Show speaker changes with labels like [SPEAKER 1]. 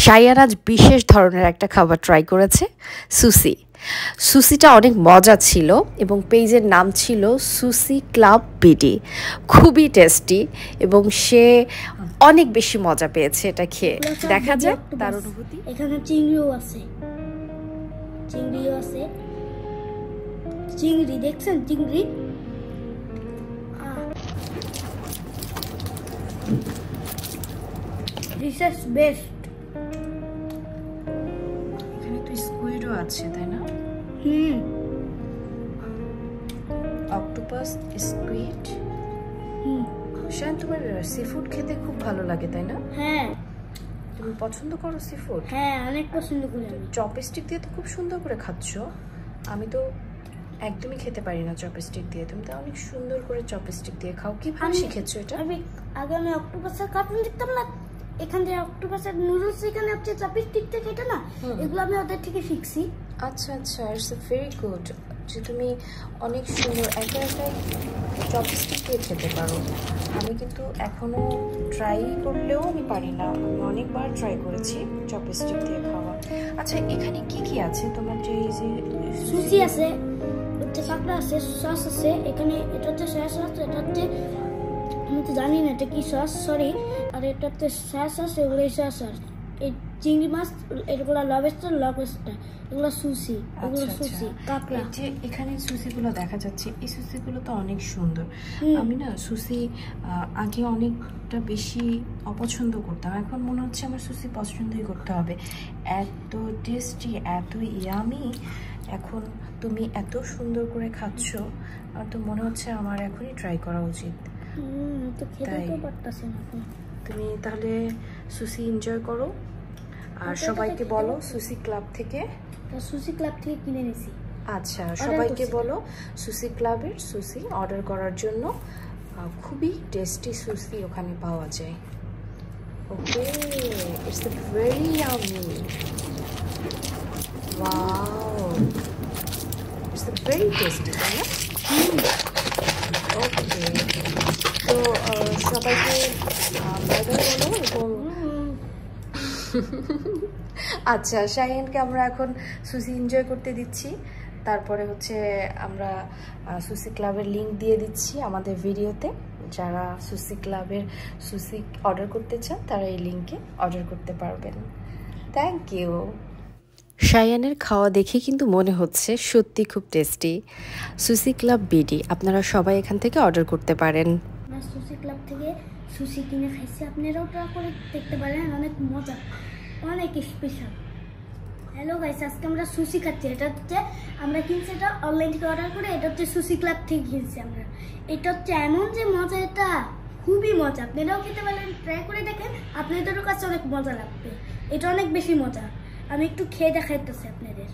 [SPEAKER 1] শাইয়ান আজ বিশেষ ধরনের একটা খাবার ট্রাই করেছে, সুসি। সুসিটা অনেক মজা ছিল এবং পেজের নাম ছিল সুসি ক্লাব বিডি। খুবই টেস্টি এবং সে অনেক বেশি মজা পেয়েছে এটা খেয়ে। দেখা যাক তার অনুভূতি।
[SPEAKER 2] এখানে চিংড়িও আছে, চিংড়ি দেখছেন? চিংড়ি দিস ইজ বেস্ট।
[SPEAKER 1] এখানে তো স্কুইডও আছে, তাই না? Octopus, squid. শান, তোমার সি ফুড খেতে খুব ভালো লাগে, তাই না?
[SPEAKER 2] হ্যাঁ।
[SPEAKER 1] তুমি পছন্দ করো সি ফুড?
[SPEAKER 2] হ্যাঁ, অনেক পছন্দ করি আমি।
[SPEAKER 1] চপস্টিক দিয়ে তো খুব সুন্দর করে খাচ্ছ। আমি তো একদমই খেতে পারি না চপস্টিক দিয়ে। তুমি তো অনেক সুন্দর করে চপস্টিক দিয়ে খাও। কিভাবে শিখেছো এটা?
[SPEAKER 2] আমি অক্টোপাসের কার্টুন দেখতাম না, এখান থেকে অক্টোপাসের নুডলস এখানে হচ্ছে চপস্টিক দিয়ে খেতে না, এগুলো আমি ওদের থেকে শিখছি।
[SPEAKER 1] আচ্ছা আচ্ছা, ইটস ভেরি গুড যে তুমি অনেক সুন্দর একা একাই চপস্টিক দিয়ে খেতে পারো। আমি কিন্তু এখনো ট্রাই করলেও আমি পারি না। আমি অনেকবার ট্রাই করেছি চপস্টিক দিয়ে খাওয়া। আচ্ছা, এখানে কি কি আছে তোমার? যে
[SPEAKER 2] সুশি আছে, হচ্ছে কাঁকড়া আছে, সস আছে এখানে। এটা হচ্ছে সয়া সস, এটা হচ্ছে আমি তো জানি না এটা কি সস, সরি। আর এটা হচ্ছে সয়া সস, এগুলো সয়া সস। এই চিংড়ি মাছ, এগুলো লবস্টার, এগুলো সুশি, এগুলো সুশি কাঁকড়া।
[SPEAKER 1] যে এখানে সুশিগুলো দেখা যাচ্ছে, এই সুশিগুলো তো অনেক সুন্দর। আমি না সুশি আগে অনেকটা বেশি অপছন্দ করতাম, এখন মনে হচ্ছে আমার সুশি পছন্দই করতে হবে। এত টেস্টি, এত ইয়ামি। এখন তুমি এত সুন্দর করে খাচ্ছ, আমার তো মনে হচ্ছে আমার এখনই ট্রাই করা উচিত।
[SPEAKER 2] তো খেতে পারতাছি না।
[SPEAKER 1] তুমি তাহলে সুশি এনজয় করো আর সবাইকে বলো সুশি ক্লাব থেকে
[SPEAKER 2] কিনে নিছি।
[SPEAKER 1] আচ্ছা, সবাইকে বলো সুশি ক্লাবের সুশি অর্ডার করার জন্য। খুবই টেস্টি সুশি ওখানে পাওয়া যায়। Okay, it's very yummy. Wow, it's very tasty, তাই না? ওকে, তো সবাইকে বাই বাই বলো। এবং আচ্ছা, শাহিনকে আমরা এখন সুশি এনজয় করতে দিচ্ছি। তারপরে হচ্ছে আমরা সুশি ক্লাবের লিঙ্ক দিয়ে দিচ্ছি আমাদের ভিডিওতে। যারা সুশি ক্লাবের সুশি অর্ডার করতে চান তারা এই লিঙ্কে অর্ডার করতে পারবেন। Thank you. শায়ানের খাওয়া দেখে কিন্তু মনে হচ্ছে সত্যি খুব টেস্টি। সুশি ক্লাব বিডি, আপনারা সবাই এখান থেকে অর্ডার করতে পারেন।
[SPEAKER 2] সুশি ক্লাব থেকে সুশি কিনে খাইছি, আপনারাও ট্রাই করে দেখতে পারেন, অনেক মজা, অনেক স্পেশাল। হ্যালো গাইস, আজকে আমরা সুশি খাচ্ছি। এটা হচ্ছে আমরা কিনছি, এটা অনলাইন থেকে অর্ডার করে। এটা হচ্ছে সুশি ক্লাব থেকে কিনছি আমরা। এটা হচ্ছে এমন যে মজা, এটা খুবই মজা। আপনারাও খেতে পারেন, ট্রাই করে দেখেন, আপনাদেরও কাছে অনেক মজা লাগবে। এটা অনেক বেশি মজা। আমি একটু খেয়ে দেখাইতেছি আপনাদের।